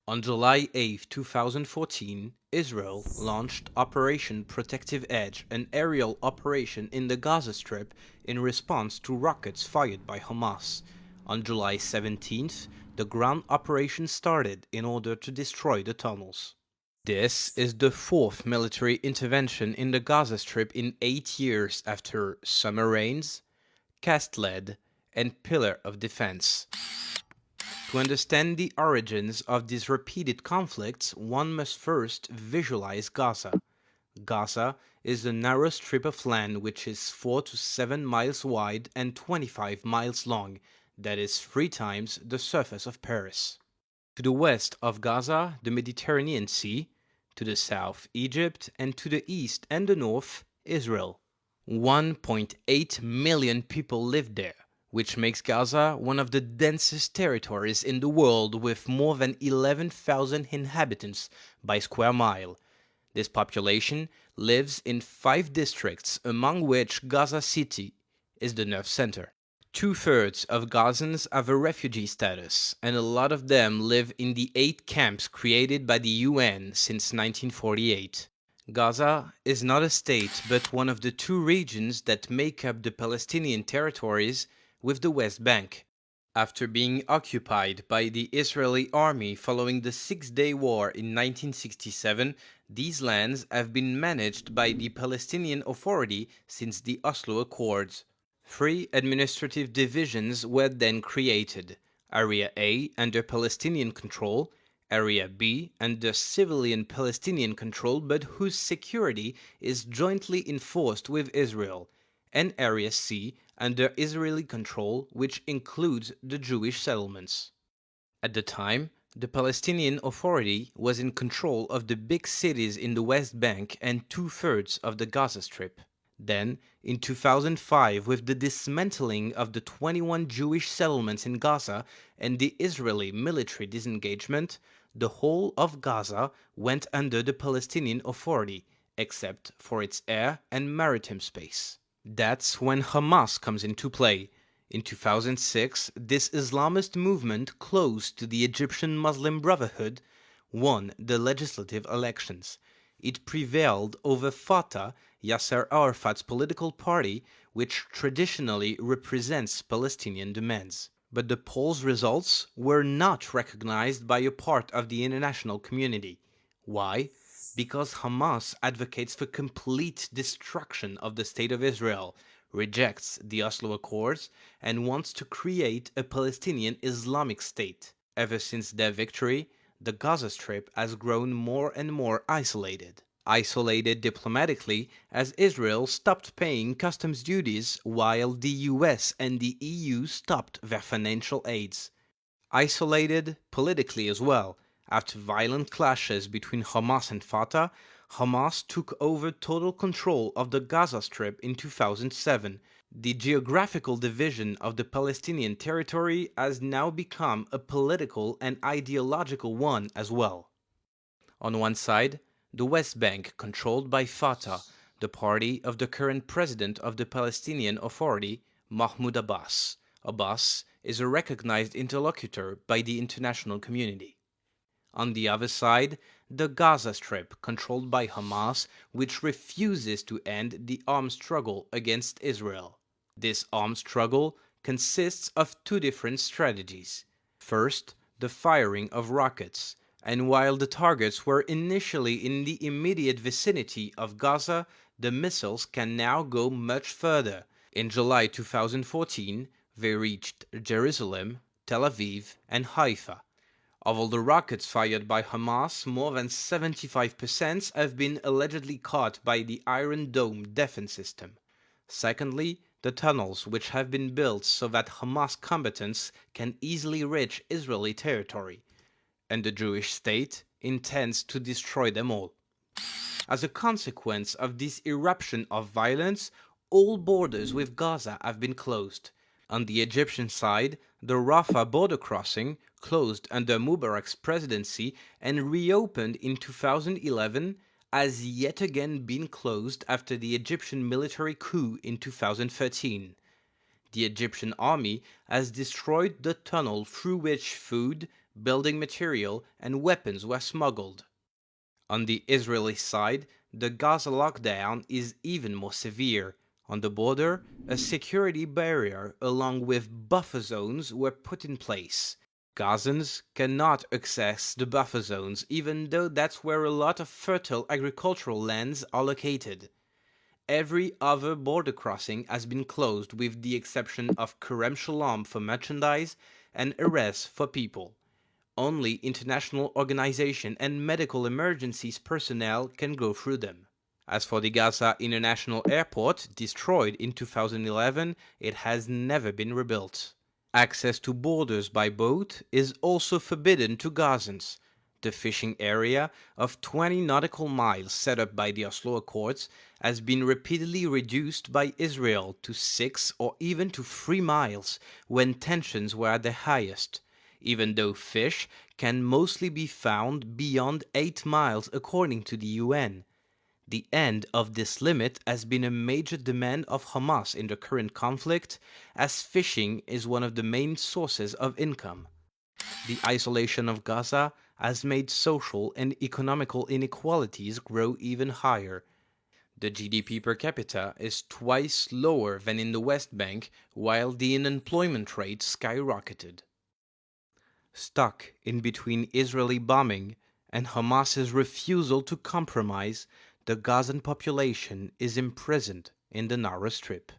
On July 8, 2014, Israel launched Operation Protective Edge, an aerial operation in the Gaza Strip in response to rockets fired by Hamas. On July 17th, the ground operation started in order to destroy the tunnels. This is the fourth military intervention in the Gaza Strip in 8 years after summer rains, cast lead, and pillar of defense. To understand the origins of these repeated conflicts, one must first visualize Gaza. Gaza is a narrow strip of land which is 4 to 7 miles wide and 25 miles long, that is 3 times the surface of Paris. To the west of Gaza, the Mediterranean Sea, to the south, Egypt, and to the east and the north, Israel. 1.8 million people live there, which makes Gaza one of the densest territories in the world with more than 11,000 inhabitants by square mile. This population lives in 5 districts, among which Gaza City is the nerve center. 2/3 of Gazans have a refugee status, and a lot of them live in the 8 camps created by the UN since 1948. Gaza is not a state, but one of the 2 regions that make up the Palestinian territories with the West Bank. After being occupied by the Israeli army following the Six-Day War in 1967, these lands have been managed by the Palestinian Authority since the Oslo Accords. 3 administrative divisions were then created: Area A under Palestinian control, Area B under civilian Palestinian control but whose security is jointly enforced with Israel, and Area C under Israeli control, which includes the Jewish settlements. At the time, the Palestinian Authority was in control of the big cities in the West Bank and 2/3 of the Gaza Strip. Then, in 2005, with the dismantling of the 21 Jewish settlements in Gaza and the Israeli military disengagement, the whole of Gaza went under the Palestinian Authority, except for its air and maritime space. That's when Hamas comes into play. In 2006, this Islamist movement, close to the Egyptian Muslim Brotherhood, won the legislative elections. It prevailed over Fatah, Yasser Arafat's political party, which traditionally represents Palestinian demands. But the polls' results were not recognized by a part of the international community. Why? Because Hamas advocates for complete destruction of the State of Israel, rejects the Oslo Accords, and wants to create a Palestinian Islamic State. Ever since their victory, the Gaza Strip has grown more and more isolated. Isolated diplomatically, as Israel stopped paying customs duties while the US and the EU stopped their financial aids. Isolated politically as well. After violent clashes between Hamas and Fatah, Hamas took over total control of the Gaza Strip in 2007. The geographical division of the Palestinian territory has now become a political and ideological one as well. On one side, the West Bank, controlled by Fatah, the party of the current president of the Palestinian Authority, Mahmoud Abbas. Abbas is a recognized interlocutor by the international community. On the other side, the Gaza Strip, controlled by Hamas, which refuses to end the armed struggle against Israel. This armed struggle consists of 2 different strategies. First, the firing of rockets, and while the targets were initially in the immediate vicinity of Gaza, the missiles can now go much further. In July 2014, they reached Jerusalem, Tel Aviv, and Haifa. Of all the rockets fired by Hamas, more than 75% have been allegedly caught by the Iron Dome defense system. Secondly, the tunnels which have been built so that Hamas combatants can easily reach Israeli territory, and the Jewish state intends to destroy them all. As a consequence of this eruption of violence, all borders with Gaza have been closed. On the Egyptian side, the Rafah border crossing, closed under Mubarak's presidency and reopened in 2011, has yet again been closed after the Egyptian military coup in 2013. The Egyptian army has destroyed the tunnel through which food, building material, and weapons were smuggled. On the Israeli side, the Gaza lockdown is even more severe. On the border, a security barrier along with buffer zones were put in place. Gazans cannot access the buffer zones, even though that's where a lot of fertile agricultural lands are located. Every other border crossing has been closed with the exception of Kerem Shalom for merchandise and Erez for people. Only international organization and medical emergencies personnel can go through them. As for the Gaza International Airport, destroyed in 2011, it has never been rebuilt. Access to borders by boat is also forbidden to Gazans. The fishing area of 20 nautical miles set up by the Oslo Accords has been repeatedly reduced by Israel to 6 or even to 3 miles when tensions were at their highest, even though fish can mostly be found beyond 8 miles according to the UN. The end of this limit has been a major demand of Hamas in the current conflict, as fishing is one of the main sources of income. The isolation of Gaza has made social and economical inequalities grow even higher. The GDP per capita is twice lower than in the West Bank, while the unemployment rate skyrocketed. Stuck in between Israeli bombing and Hamas's refusal to compromise, the Gazan population is imprisoned in the narrow strip.